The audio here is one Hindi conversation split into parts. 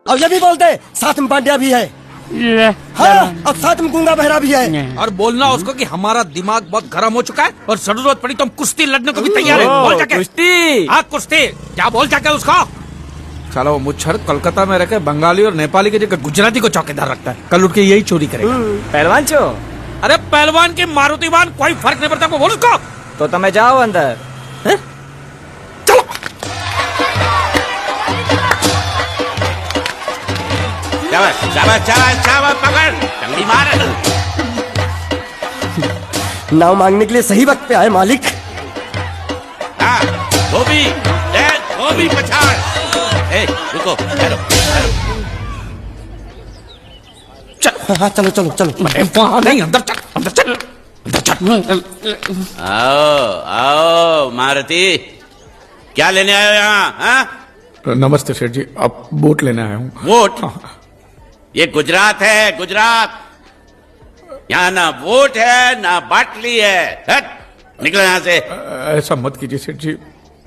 और ये भी बोल दे साथ में पांड्या भी है। हाँ, और साथ में गूंगा बहरा भी है। और बोलना उसको कि हमारा दिमाग बहुत गर्म हो चुका है और जरूरत पड़ी तो हम कुश्ती लड़ने को भी तैयार है। बोल जाके कुश्ती। हाँ कुश्ती, क्या बोल जाके उसको। साला वो मुच्छर कोलकाता में रहकर बंगाली और नेपाली की जगह गुजराती को चौकीदार रखता है। कल उठ के यही चोरी करेगा। पहलवान छो? अरे पहलवान की मारुतिवान कोई फर्क नहीं पड़ता। बोल उसको। तो તમે જાઓ અંદર। चलो पकड़ जल्दी मार। नाव मांगने के लिए सही वक्त पे आए मालिक। धोबी पछाड़। रुको ठहरो। हाँ चलो चलो चलो। वहाँ नहीं, अंदर चल, अंदर चल, अंदर चल। आओ मारुति, क्या लेने आए हो यहाँ? नमस्ते सेठ जी, आप वोट लेने आया हूँ। वोट? ये गुजरात है, गुजरात। यहाँ ना वोट है ना बाटली है। हट, निकलो यहाँ से। ऐसा मत कीजिए सेठ जी,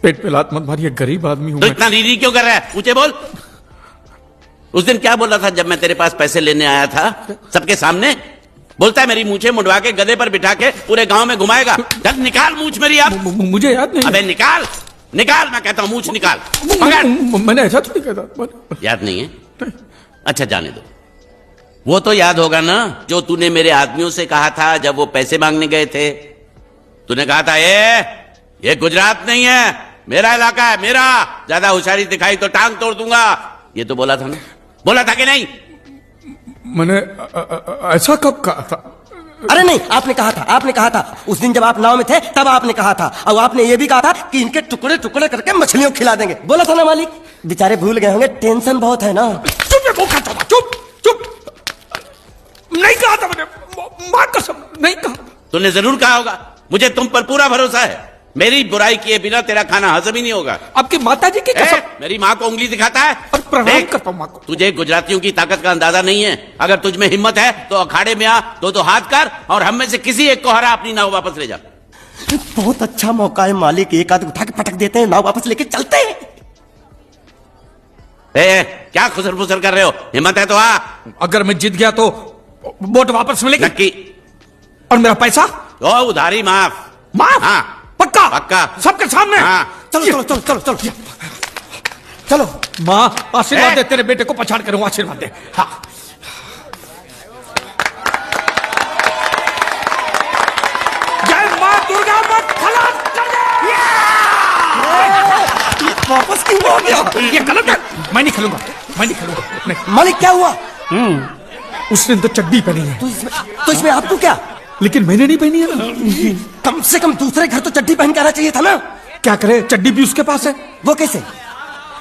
पेट पे लात मत मारिए, गरीब आदमी हूँ। तो इतना रीरी क्यों कर रहा है? ऊंचे बोल। उस दिन क्या बोला था जब मैं तेरे पास पैसे लेने आया था सबके सामने? बोलता है मेरी मूछें मुंडवा के गधे पर बिठा के पूरे गांव में घुमाएगा। चल निकाल मूछ मेरी अब। मुझे याद नहीं। अबे निकाल, निकाल, मैं कहता हूँ मूछ निकाल। मैंने ऐसा थोड़ी कहता। याद नहीं है? अच्छा जाने दो। वो तो याद होगा ना जो तूने मेरे आदमियों से कहा था जब वो पैसे मांगने गए थे। तूने कहा था ये गुजरात नहीं है, मेरा इलाका है, मेरा। ज्यादा होशियारी दिखाई तो टांग तोड़ दूंगा। ये तो बोला था ना? बोला था कि नहीं? मैंने ऐसा कब कहा था? अरे नहीं, आपने कहा था, आपने कहा था। उस दिन जब आप नाव में थे तब आपने कहा था। और आपने ये भी कहा था कि इनके टुकड़े टुकड़े करके मछलियों खिला देंगे। बोला था ना मालिक? बेचारे भूल गए होंगे, टेंशन बहुत है ना। चुप चुप। नहीं कहा था मैंने, मां कसम नहीं कहा। तूने जरूर कहा होगा। मुझे तुम पर पूरा भरोसा है। मेरी बुराई किए बिना तेरा खाना हजम ही नहीं होगा। आपकी माता जी की कसम। मेरी माँ को उंगली दिखाता है और प्रणाम करता हूं माँ को। तुझे गुजरातियों की ताकत का अंदाजा नहीं है। अगर तुझ में हिम्मत है तो अखाड़े में आ, दो हाथ कर और हम में से किसी एक को हरा अपनी नाव वापस ले जा। बहुत अच्छा मौका है मालिक, एक आदमी उठा के पटक देते हैं, नाव वापस लेके चलते हैं। क्या खुसर फुसर कर रहे हो? हिम्मत है तो आ। अगर मैं जीत गया तो वोट वापस मिलेगी? नक्की। और मेरा पैसा? ओ उधारी माफ। माफ? हाँ पक्का? पक्का। सबके सामने? हाँ। चलो चलो चलो चलो चलो चलो। माँ आशीर्वाद दे, तेरे बेटे को पछाड़ करूँ, आशीर्वाद दे। हाँ जय माँ दुर्गा, मत खलास कर दे। वापस क्यों हो गया? ये गलत है, मैं नहीं खेलूंगा, मैं नहीं खेलूंगा। नहीं। मालिक क्या हुआ? उसने तो चड्डी पहनी है। तो इसमें आपको क्या? लेकिन मैंने नहीं पहनी है ना। कम से कम दूसरे घर तो चड्डी पहन के आना चाहिए था ना। क्या करे, चड्डी भी उसके पास है। वो कैसे?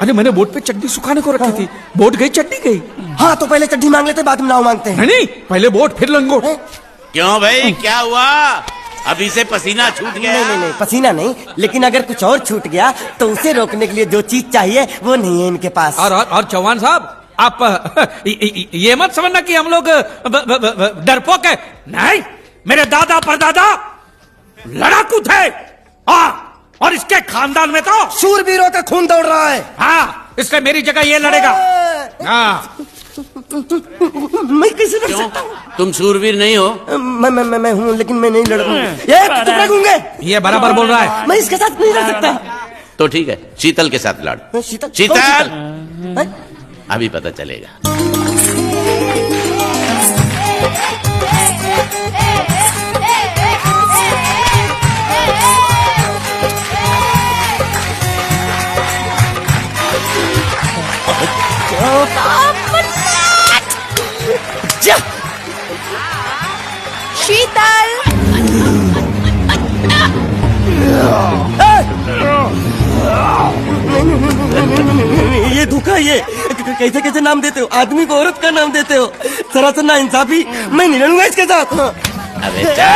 अरे मैंने बोट पे चड्डी सुखाने को रखी थी, बोट गई चड्डी गई। हाँ तो पहले चड्डी मांग लेते, बाद में नाव मांगते हैं। नहीं, पहले बोट फिर लंगोट। क्यों भाई, क्या हुआ? अभी से पसीना छूट गया? नहीं, पसीना नहीं, लेकिन अगर कुछ और छूट गया तो उसे रोकने के लिए जो चीज चाहिए वो नहीं है इनके पास। और चौहान साहब, आप ये मत समझना कि हम लोग डरपोक है। नहीं, मेरे दादा परदादा लड़ाकू थे। और इसके खानदान में तो शूरवीरों का खून दौड़ रहा है। हाँ, इसलिए मेरी जगह ये लड़ेगा। हाँ। मैं कैसे लड़ सकता हूँ? तुम शूरवीर नहीं हो? मैं हूँ, लेकिन मैं नहीं लड़ूंगा। ये टुकड़े गूंगे। ये बराबर बोल रहा है। मैं इसके साथ नहीं लड़ सकता। तो ठीक है, शीतल के साथ लड़। शीतल अभी पता चलेगा। शीतल, ये धोखा। ये कैसे कैसे नाम देते हो? आदमी को औरत का नाम देते हो। सरासर ना इंसाफी। मैं नहीं लड़ूंगा इसके साथ। अबे चल।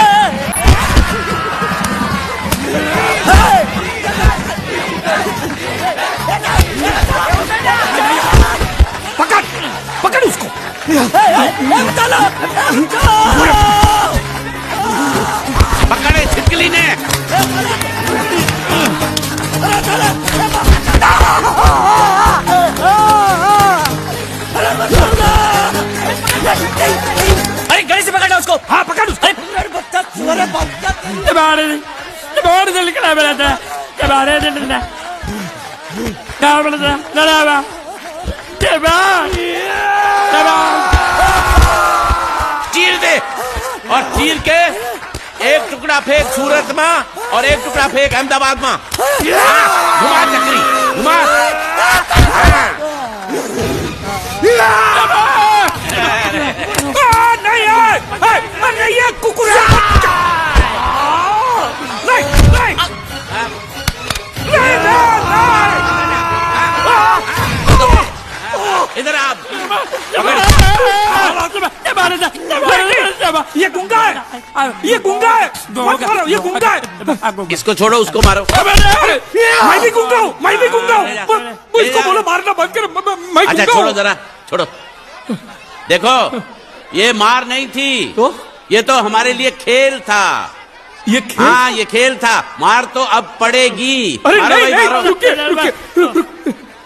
पकड़ पकड़ उसको। पकड़े छिपकली ने। अरे गले से पकड़ना उसको। हाँ पकड़ उसको। अरे बच्चा सुअर है, बच्चा। चीर दे और चीर के एक टुकड़ा फेंक सूरत में और एक टुकड़ा फेंक अहमदाबाद में। घुमा चक्री घुमा। नहीं है, नहीं है कुकुर। नहीं नहीं इधर आप ये गुंगा है, ये गुंगा है, मत मारो, ये गुंगा है। इसको छोड़ो उसको मारो। मैं भी गुंगा हूँ, मैं भी गुंगा हूँ। इसको बोलो मारना बंद कर। मैं अच्छा गुंगा छोड़ो हूँ। जरा छोड़ो। देखो ये मार नहीं थी, तो ये तो हमारे लिए खेल था। ये खेल? हाँ ये खेल था। मार तो अब पड़ेगी। अरे मारो नहीं भाई, नहीं, मारो। रुकिए रुकिए।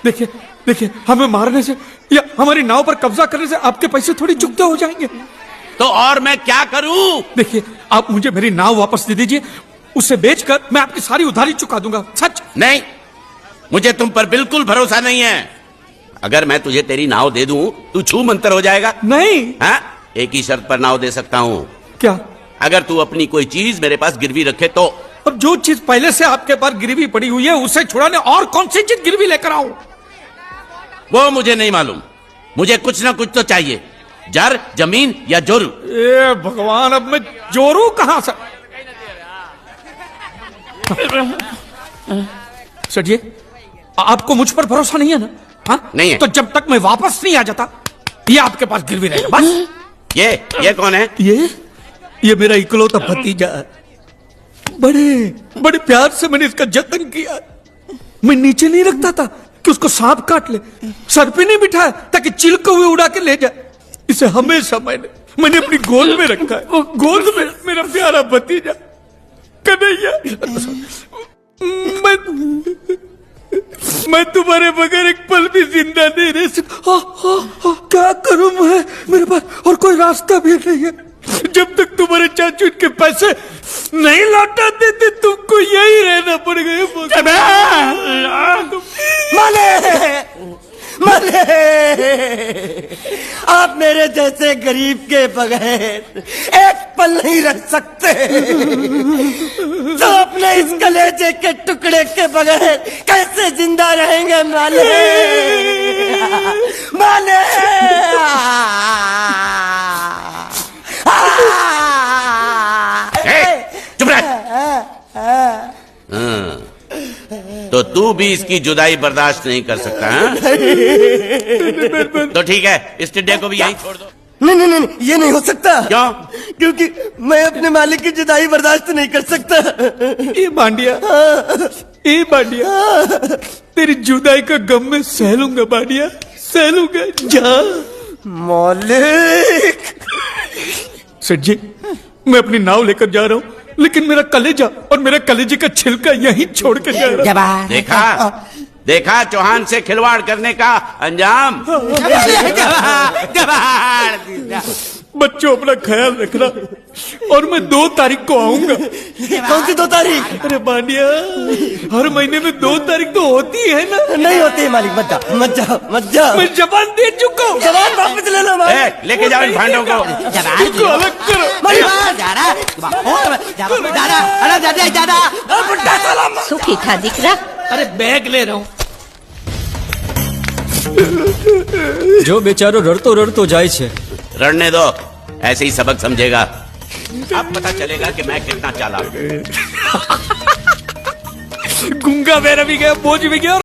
देखिए देखिए, हमें मारने से या हमारी नाव पर कब्जा करने से आपके पैसे थोड़ी चुकते हो जाएंगे। तो और मैं क्या करूं? देखिए आप मुझे मेरी नाव वापस दे दीजिए, उसे बेचकर मैं आपकी सारी उधारी चुका दूंगा। सच। नहीं, मुझे तुम पर बिल्कुल भरोसा नहीं है। अगर मैं तुझे तेरी नाव दे दूं, तू छू मंतर हो जाएगा। नहीं। हाँ? एक ही शर्त पर नाव दे सकता हूं। क्या? अगर तू अपनी कोई चीज मेरे पास गिरवी रखे तो। अब जो चीज पहले से आपके पास गिरवी पड़ी हुई है उसे छुड़ाने और कौन सी चीज गिरवी लेकर आऊं? वो मुझे नहीं मालूम। मुझे कुछ ना कुछ तो चाहिए। जर, जमीन या जोरू। ए भगवान, अब मैं जोरू कहां से? सर जी, आपको मुझ पर भरोसा नहीं है ना? हाँ? नहीं है। तो जब तक मैं वापस नहीं आ जाता ये आपके पास गिरवी रहेगा बस। ये कौन है? ये मेरा इकलौता भतीजा है। बड़े बड़े प्यार से मैंने इसका जतन किया। मैं नीचे नहीं रखता था कि उसको सांप काट ले, सर पे नहीं बिठाया ताकि चिलके हुए उड़ा के ले जाए। इसे हमेशा मैंने अपनी गोद में रखा है। गोद में मेरा प्यारा भतीजा कन्हैया। मैं तुम्हारे बगैर एक पल भी जिंदा नहीं रह सकता। क्या करूं मैं? मेरे पास और कोई रास्ता भी नहीं है। जब तक तुम्हारे चाचू इनके पैसे नहीं लौटा देते तुमको यही रहना पड़ेगा। माले, आप मेरे जैसे गरीब के बगैर एक पल नहीं रह सकते। तो अपने इस कलेजे के टुकड़े के बगैर कैसे जिंदा रहेंगे माले? माले चुप रह। तो तू भी इसकी जुदाई बर्दाश्त नहीं कर सकता है? तो ठीक है, इस टिड्डे को भी यहीं छोड़ दो। नहीं नहीं नहीं, ये नहीं हो सकता। क्यों? क्योंकि मैं अपने मालिक की जुदाई बर्दाश्त नहीं कर सकता। ये बांडिया, तेरी जुदाई का गम में सह लूंगा बांडिया, सह लूंगा। जा मालिक। सेठ जी, मैं अपनी नाव लेकर जा रहा हूँ, लेकिन मेरा कलेजा और मेरा कलेजे का छिलका यहीं छोड़ के जा रहा हूँ। देखा चौहान से खिलवाड़ करने का अंजाम। बच्चों अपना ख्याल रखना, और मैं 2 तारीख को आऊंगा। कौन सी 2 तारीख? अरे बांडिया, हर महीने में 2 तारीख तो होती है ना? नहीं होती है मालिक, मत जाओ मत जाओ मत जाओ। मैं जबान दे चुका हूँ। जबान वापस ले लो मालिक। लेके जाओ इन भांडों को। इनको अलग करो। सुखी था दिकरा। अरे बैग ले रहा हूँ। जो बेचारो रड़तो रड़तो जाए छे। रड़ने दो, ऐसे ही सबक समझेगा। अब पता चलेगा कि मैं कितना चालाक हूं। गुंगा मेरा भी गया, बोझ भी गया।